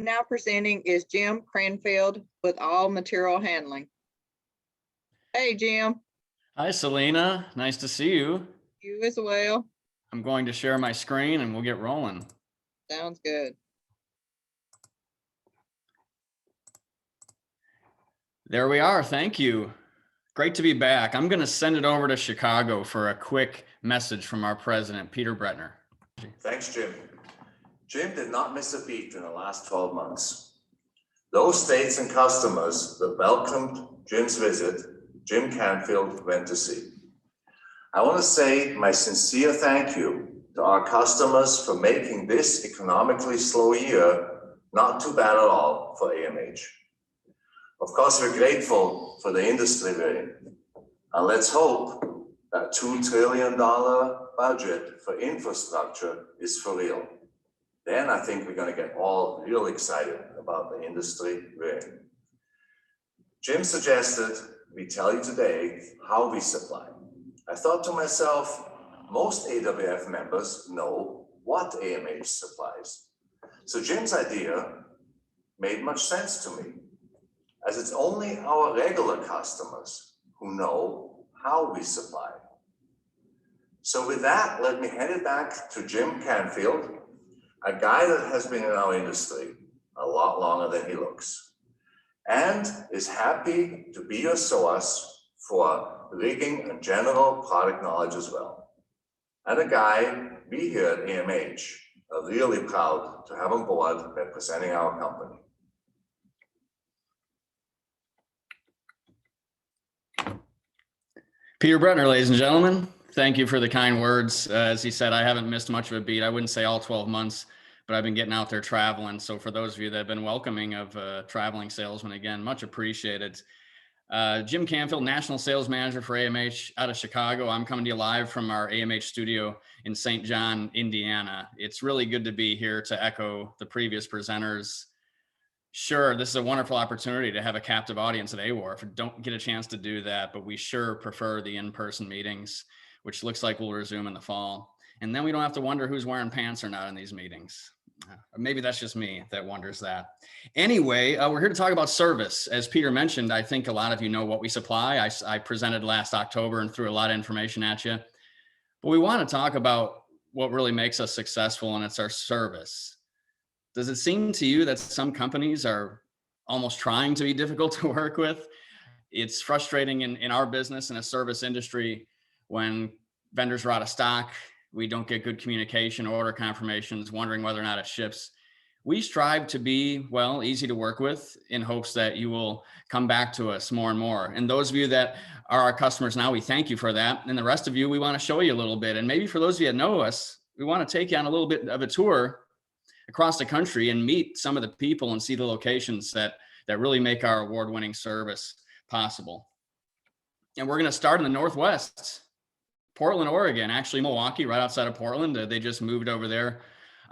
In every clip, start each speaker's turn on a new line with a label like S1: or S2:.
S1: now presenting is Jim Cranfield with All Material Handling. Hey, Jim.
S2: Hi, Selena. Nice to see you.
S1: You as well.
S2: I'm going to share my screen and we'll get rolling.
S1: Sounds good.
S2: There we are. Thank you. Great to be back. I'm going to send it over to Chicago for a quick message from our president, Peter Bretner.
S3: Thanks, Jim. Jim did not miss a beat in the last 12 months. Those states and customers that welcomed Jim's visit, Jim Canfield went to see. I want to say my sincere thank you to our customers for making this economically slow year not too bad at all for AMH. Of course, we're grateful for the industry we're in. And let's hope that $2 trillion budget for infrastructure is for real. Then I think we're going to get all real excited about the industry we're in. Jim suggested we tell you today how we supply. I thought to myself, most AWRF members know what AMH supplies. So Jim's idea made much sense to me, as it's only our regular customers who know how we supply. So with that, let me hand it back to Jim Canfield, a guy that has been in our industry a lot longer than he looks, and is happy to be your source for rigging and general product knowledge as well. And a guy we here at AMH are really proud to have on board representing our company.
S2: Peter Bretner, ladies and gentlemen, thank you for the kind words. As he said, I haven't missed much of a beat. I wouldn't say all 12 months, but I've been getting out there traveling. So for those of you that have been welcoming of traveling salesmen, again, much appreciated. Jim Canfield, National Sales Manager for AMH out of Chicago. I'm coming to you live from our AMH studio in St. John, Indiana. It's really good to be here to echo the previous presenters. Sure, this is a wonderful opportunity to have a captive audience at AWRF. Don't get a chance to do that, but we sure prefer the in-person meetings, which looks like we'll resume in the fall. And then we don't have to wonder who's wearing pants or not in these meetings. Or maybe that's just me that wonders that. Anyway, we're here to talk about service. As Peter mentioned, I think a lot of you know what we supply. I presented last October and threw a lot of information at you. But we want to talk about what really makes us successful, and it's our service. Does it seem to you that some companies are almost trying to be difficult to work with? It's frustrating in our business in a service industry when vendors are out of stock, we don't get good communication, order confirmations, wondering whether or not it ships. We strive to be, well, easy to work with in hopes that you will come back to us more and more. And those of you that are our customers now, we thank you for that. And the rest of you, we want to show you a little bit. And maybe for those of you that know us, we want to take you on a little bit of a tour across the country and meet some of the people and see the locations that really make our award-winning service possible. And we're going to start in the Northwest. Portland, Oregon, actually Milwaukee, right outside of Portland. They just moved over there.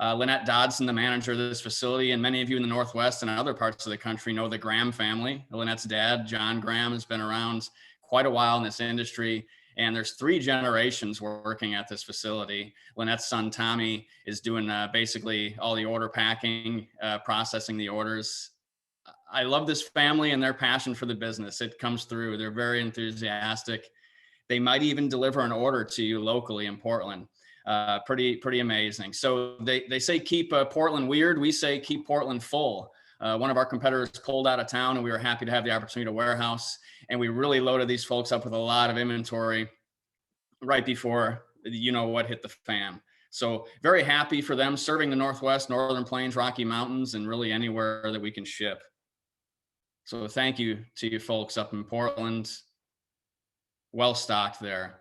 S2: Lynette Dodson, the manager of this facility, and many of you in the Northwest and other parts of the country know the Graham family. Lynette's dad, John Graham, has been around quite a while in this industry, and there's 3 generations working at this facility. Lynette's son, Tommy, is doing basically all the order packing, processing the orders. I love this family and their passion for the business. It comes through. They're very enthusiastic. They might even deliver an order to you locally in Portland. Pretty amazing. So they say keep Portland weird. We say keep Portland full. One of our competitors pulled out of town and we were happy to have the opportunity to warehouse. And we really loaded these folks up with a lot of inventory right before you know what hit the fan. So very happy for them serving the Northwest, Northern Plains, Rocky Mountains, and really anywhere that we can ship. So thank you to you folks up in Portland. Well stocked there.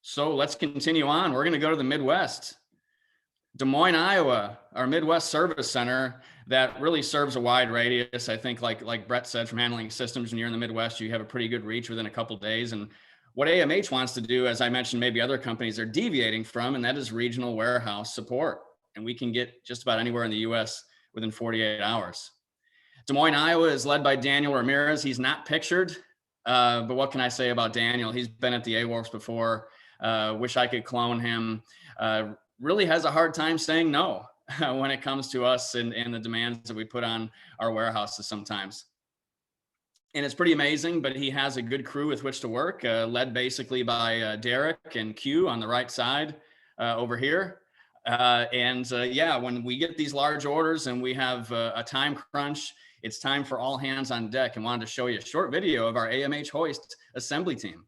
S2: So let's continue on. We're going to go to the Midwest. Des Moines, Iowa, our Midwest Service Center that really serves a wide radius. I think like Brett said, from handling systems, when you're in the Midwest, you have a pretty good reach within a couple of days. And what AMH wants to do, as I mentioned, maybe other companies are deviating from, and that is regional warehouse support. And we can get just about anywhere in the US within 48 hours. Des Moines, Iowa is led by Daniel Ramirez. He's not pictured. But what can I say about Daniel? He's been at the AWRFs before. Wish I could clone him. Really has a hard time saying no. when it comes to us and the demands that we put on our warehouses sometimes. And it's pretty amazing, but he has a good crew with which to work, led basically by Derek and Q on the right side over here. Yeah, when we get these large orders and we have a time crunch, it's time for all hands on deck, and wanted to show you a short video of our AMH hoist assembly team.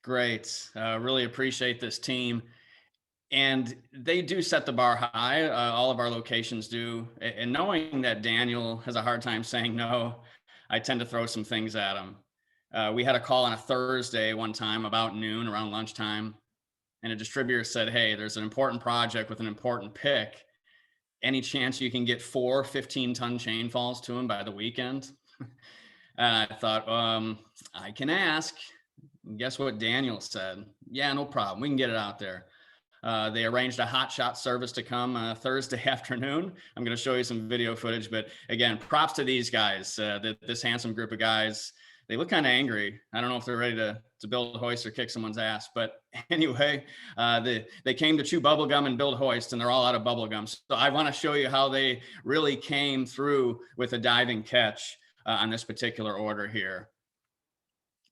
S2: Great. Really appreciate this team. And they do set the bar high. All of our locations do. And knowing that Daniel has a hard time saying no, I tend to throw some things at him. We had a call on a Thursday one time about noon, around lunchtime, and a distributor said, "Hey, there's an important project with an important pick. Any chance you can get 4 15-ton chain falls to him by the weekend?" I thought, I can ask. And guess what Daniel said? "Yeah, no problem. We can get it out there." They arranged a hot shot service to come Thursday afternoon. I'm going to show you some video footage, but again, props to these guys, this handsome group of guys. They look kind of angry. I don't know if they're ready to build a hoist or kick someone's ass, but anyway, they came to chew bubble gum and build hoist, and they're all out of bubble gum. So I want to show you how they really came through with a diving catch on this particular order here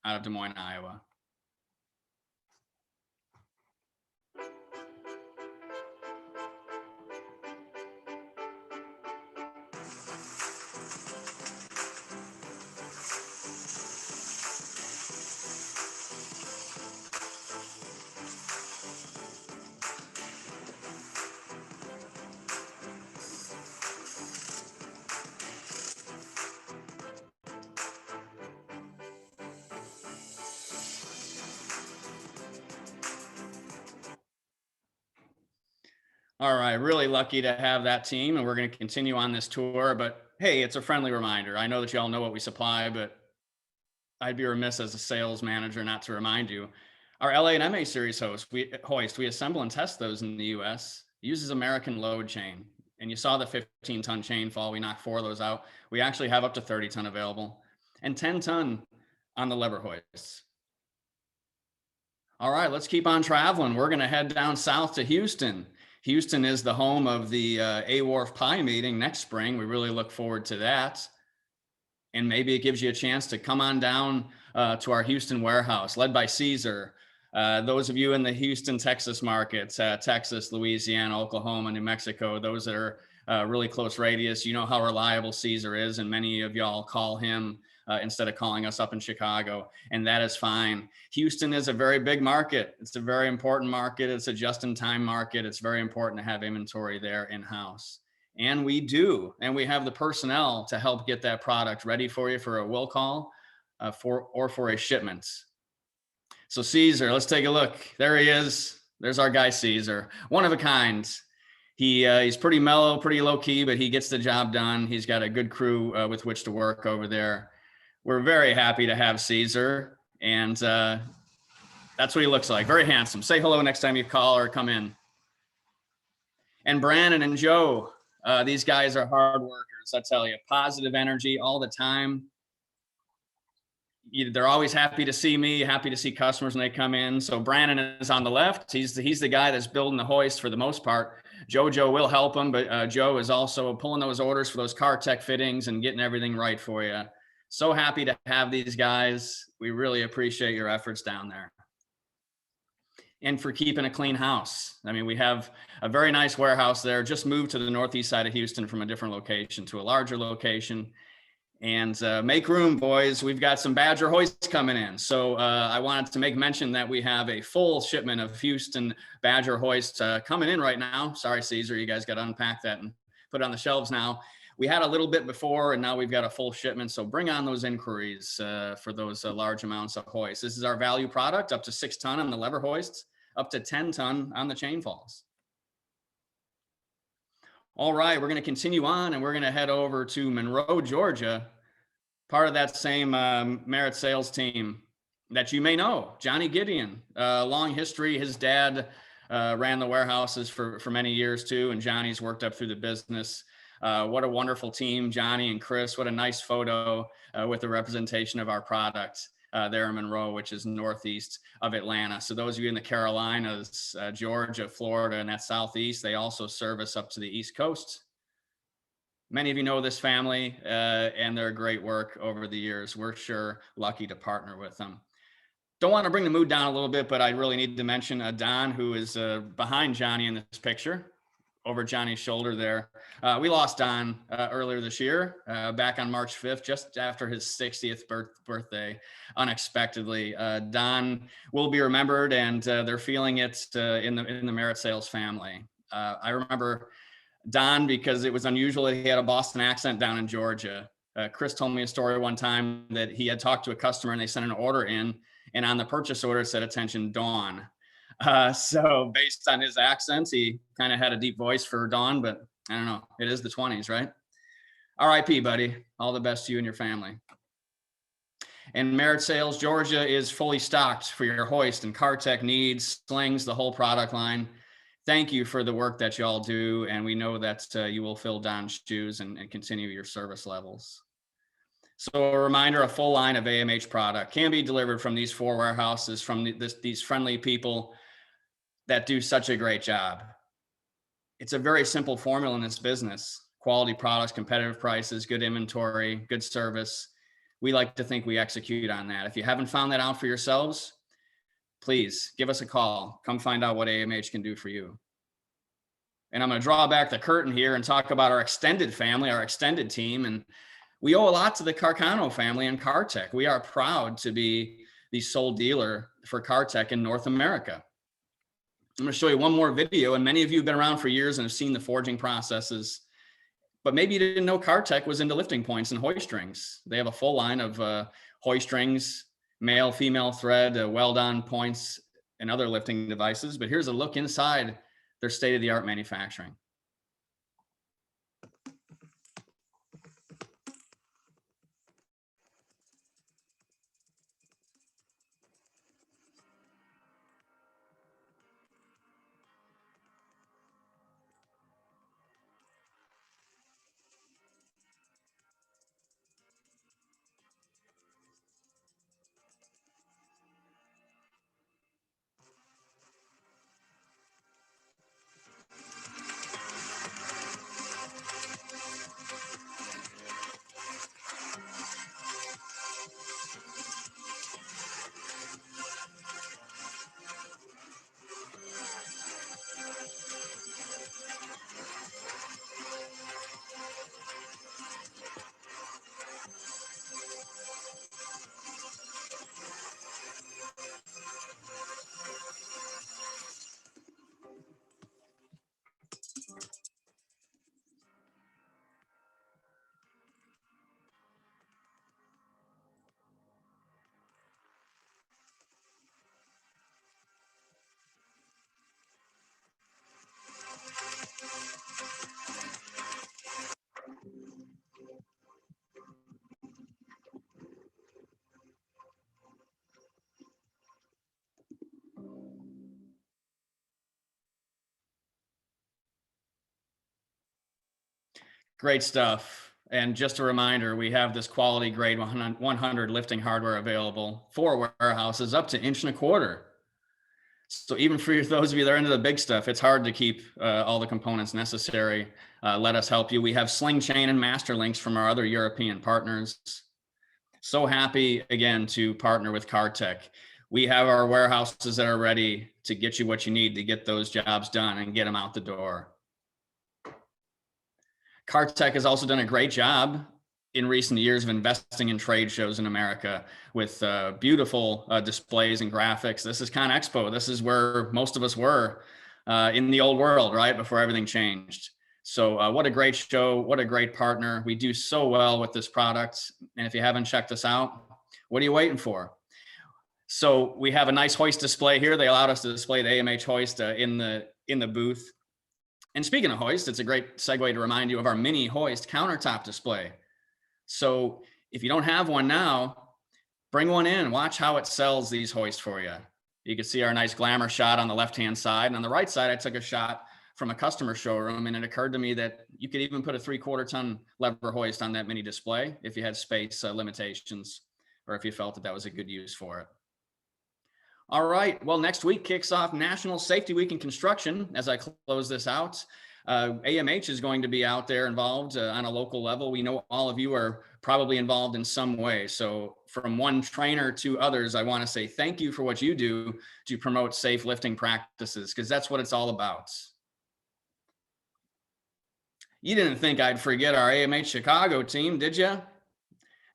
S2: out of Des Moines, Iowa. All right, really lucky to have that team, and we're going to continue on this tour. But hey, it's a friendly reminder. I know that you all know what we supply, but I'd be remiss as a sales manager not to remind you. Our LA and MA series hoist, we assemble and test those in the US. It uses American load chain. And you saw the 15-ton chain fall. We knocked 4 of those out. We actually have up to 30-ton available and 10-ton on the lever hoists. All right, let's keep on traveling. We're going to head down south to Houston. Houston is the home of the AWRF Pie meeting next spring. We really look forward to that. And maybe it gives you a chance to come on down to our Houston warehouse, led by Caesar. Those of you in the Houston, Texas markets, Texas, Louisiana, Oklahoma, New Mexico, those that are really close radius, you know how reliable Caesar is, and many of y'all call him instead of calling us up in Chicago, and that is fine. Houston is a very big market. It's a very important market. It's a just-in-time market. It's very important to have inventory there in-house. And we do, and we have the personnel to help get that product ready for you for a will call for a shipment. So Caesar, let's take a look. There he is. There's our guy, Caesar. One of a kind. He's pretty mellow, pretty low key, but he gets the job done. He's got a good crew with which to work over there. We're very happy to have Caesar, and that's what he looks like. Very handsome. Say hello next time you call or come in. And Brandon and Joe, these guys are hard workers. I tell you, positive energy all the time. They're always happy to see me, happy to see customers when they come in. So Brandon is on the left. He's the guy that's building the hoist for the most part. Jojo will help him, but Joe is also pulling those orders for those car tech fittings and getting everything right for you. So happy to have these guys. We really appreciate your efforts down there. and for keeping a clean house. I mean, we have a very nice warehouse there, just moved to the northeast side of Houston from a different location to a larger location. And make room, boys. We've got some Badger hoists coming in. So I wanted to make mention that we have a full shipment of Houston Badger hoists coming in right now. Sorry, Caesar, you guys got to unpack that and put it on the shelves now. We had a little bit before, and now we've got a full shipment. So bring on those inquiries for those large amounts of hoists. This is our value product, up to 6 ton on the lever hoists, up to 10 ton on the chain falls. All right, we're going to continue on, and we're going to head over to Monroe, Georgia, part of that same Merit sales team that you may know, Johnny Gideon. Long history. His dad ran the warehouses for many years too, and Johnny's worked up through the business. What a wonderful team, Johnny and Chris. What a nice photo with the representation of our product there in Monroe, which is northeast of Atlanta. So those of you in the Carolinas, Georgia, Florida, and that southeast, they also service up to the East Coast. Many of you know this family and their great work over the years. We're sure lucky to partner with them. Don't want to bring the mood down a little bit, but I really need to mention Don, who is behind Johnny in this picture, over Johnny's shoulder there. We lost Don earlier this year, back on March 5th, just after his 60th birthday, unexpectedly. Don will be remembered, and they're feeling it in the Merit Sales family. I remember Don because it was unusual that he had a Boston accent down in Georgia. Chris told me a story one time that he had talked to a customer and they sent an order in, and on the purchase order it said, "Attention, Dawn." So based on his accent, he kind of had a deep voice for Dawn, but I don't know. It is the 20s, right? RIP, buddy. All the best to you and your family. And Merit Sales Georgia is fully stocked for your hoist and CarTech needs, slings, the whole product line. Thank you for the work that you all do. And we know that you will fill Don's shoes and continue your service levels. So a reminder, a full line of AMH product can be delivered from these 4 warehouses from these friendly people that do such a great job. It's a very simple formula in this business: quality products, competitive prices, good inventory, good service. We like to think we execute on that. If you haven't found that out for yourselves, please give us a call. Come find out what AMH can do for you. And I'm going to draw back the curtain here and talk about our extended family, our extended team. And we owe a lot to the Carcano family and CarTech. We are proud to be the sole dealer for CarTech in North America. I'm going to show you one more video, and many of you have been around for years and have seen the forging processes, but maybe you didn't know CarTech was into lifting points and hoist rings. They have a full line of hoist rings, male, female thread, weld-on points, and other lifting devices. But here's a look inside their state-of-the-art manufacturing. Great stuff. And just a reminder, we have this quality grade 100 lifting hardware available for warehouses up to 1.25 inches. So even for those of you that are into the big stuff, it's hard to keep all the components necessary. Let us help you. We have sling chain and master links from our other European partners. So happy again to partner with CarTech. we have our warehouses that are ready to get you what you need to get those jobs done and get them out the door. Cartech has also done a great job in recent years of investing in trade shows in America with beautiful displays and graphics. This is ConExpo. This is where most of us were in the old world, right? Before everything changed. So what a great show. What a great partner. We do so well with this product. And if you haven't checked us out, what are you waiting for? So we have a nice hoist display here. They allowed us to display the AMH hoist in the booth. And speaking of hoist, it's a great segue to remind you of our mini hoist countertop display. So if you don't have one now, bring one in, watch how it sells these hoists for you. You can see our nice glamour shot on the left-hand side. And on the right side, I took a shot from a customer showroom, and it occurred to me that you could even put a 3/4 ton lever hoist on that mini display if you had space limitations, or if you felt that that was a good use for it. All right, well, next week kicks off National Safety Week in Construction. As I close this out, AMH is going to be out there involved on a local level. We know all of you are probably involved in some way. So from one trainer to others, I want to say thank you for what you do to promote safe lifting practices, because that's what it's all about. You didn't think I'd forget our AMH Chicago team, did you?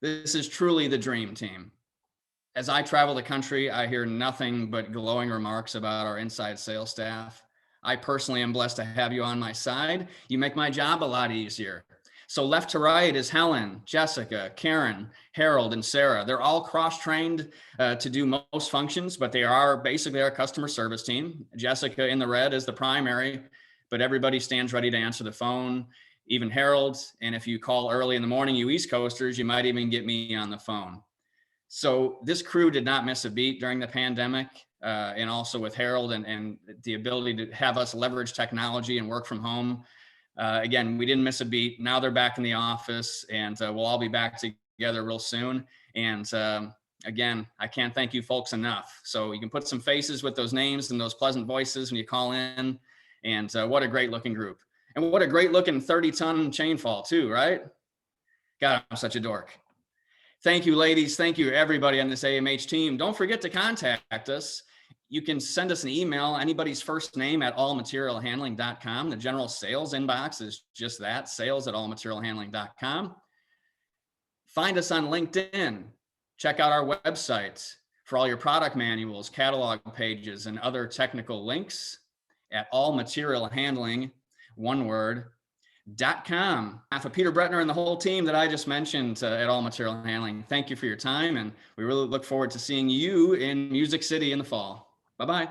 S2: This is truly the dream team. As I travel the country, I hear nothing but glowing remarks about our inside sales staff. I personally am blessed to have you on my side. You make my job a lot easier. So left to right is Helen, Jessica, Karen, Harold, and Sarah. They're all cross-trained to do most functions, but they are basically our customer service team. Jessica in the red is the primary, but everybody stands ready to answer the phone, even Harold. And if you call early in the morning, you East Coasters, you might even get me on the phone. So this crew did not miss a beat during the pandemic, and also with Harold and the ability to have us leverage technology and work from home. Again, we didn't miss a beat. Now they're back in the office, and we'll all be back together real soon. And again, I can't thank you folks enough. So you can put some faces with those names and those pleasant voices when you call in. And what a great looking group. And what a great looking 30-ton chain fall too, right? God, I'm such a dork. Thank you, ladies. Thank you, everybody on this AMH team. Don't forget to contact us. You can send us an email, anybody's first name at allmaterialhandling.com. The general sales inbox is just that, sales@allmaterialhandling.com. Find us on LinkedIn. Check out our website for all your product manuals, catalog pages, and other technical links at allmaterialhandling, one word, .com. For Peter Bretner and the whole team that I just mentioned at All Material Handling, thank you for your time, and we really look forward to seeing you in Music City in the fall. Bye-bye.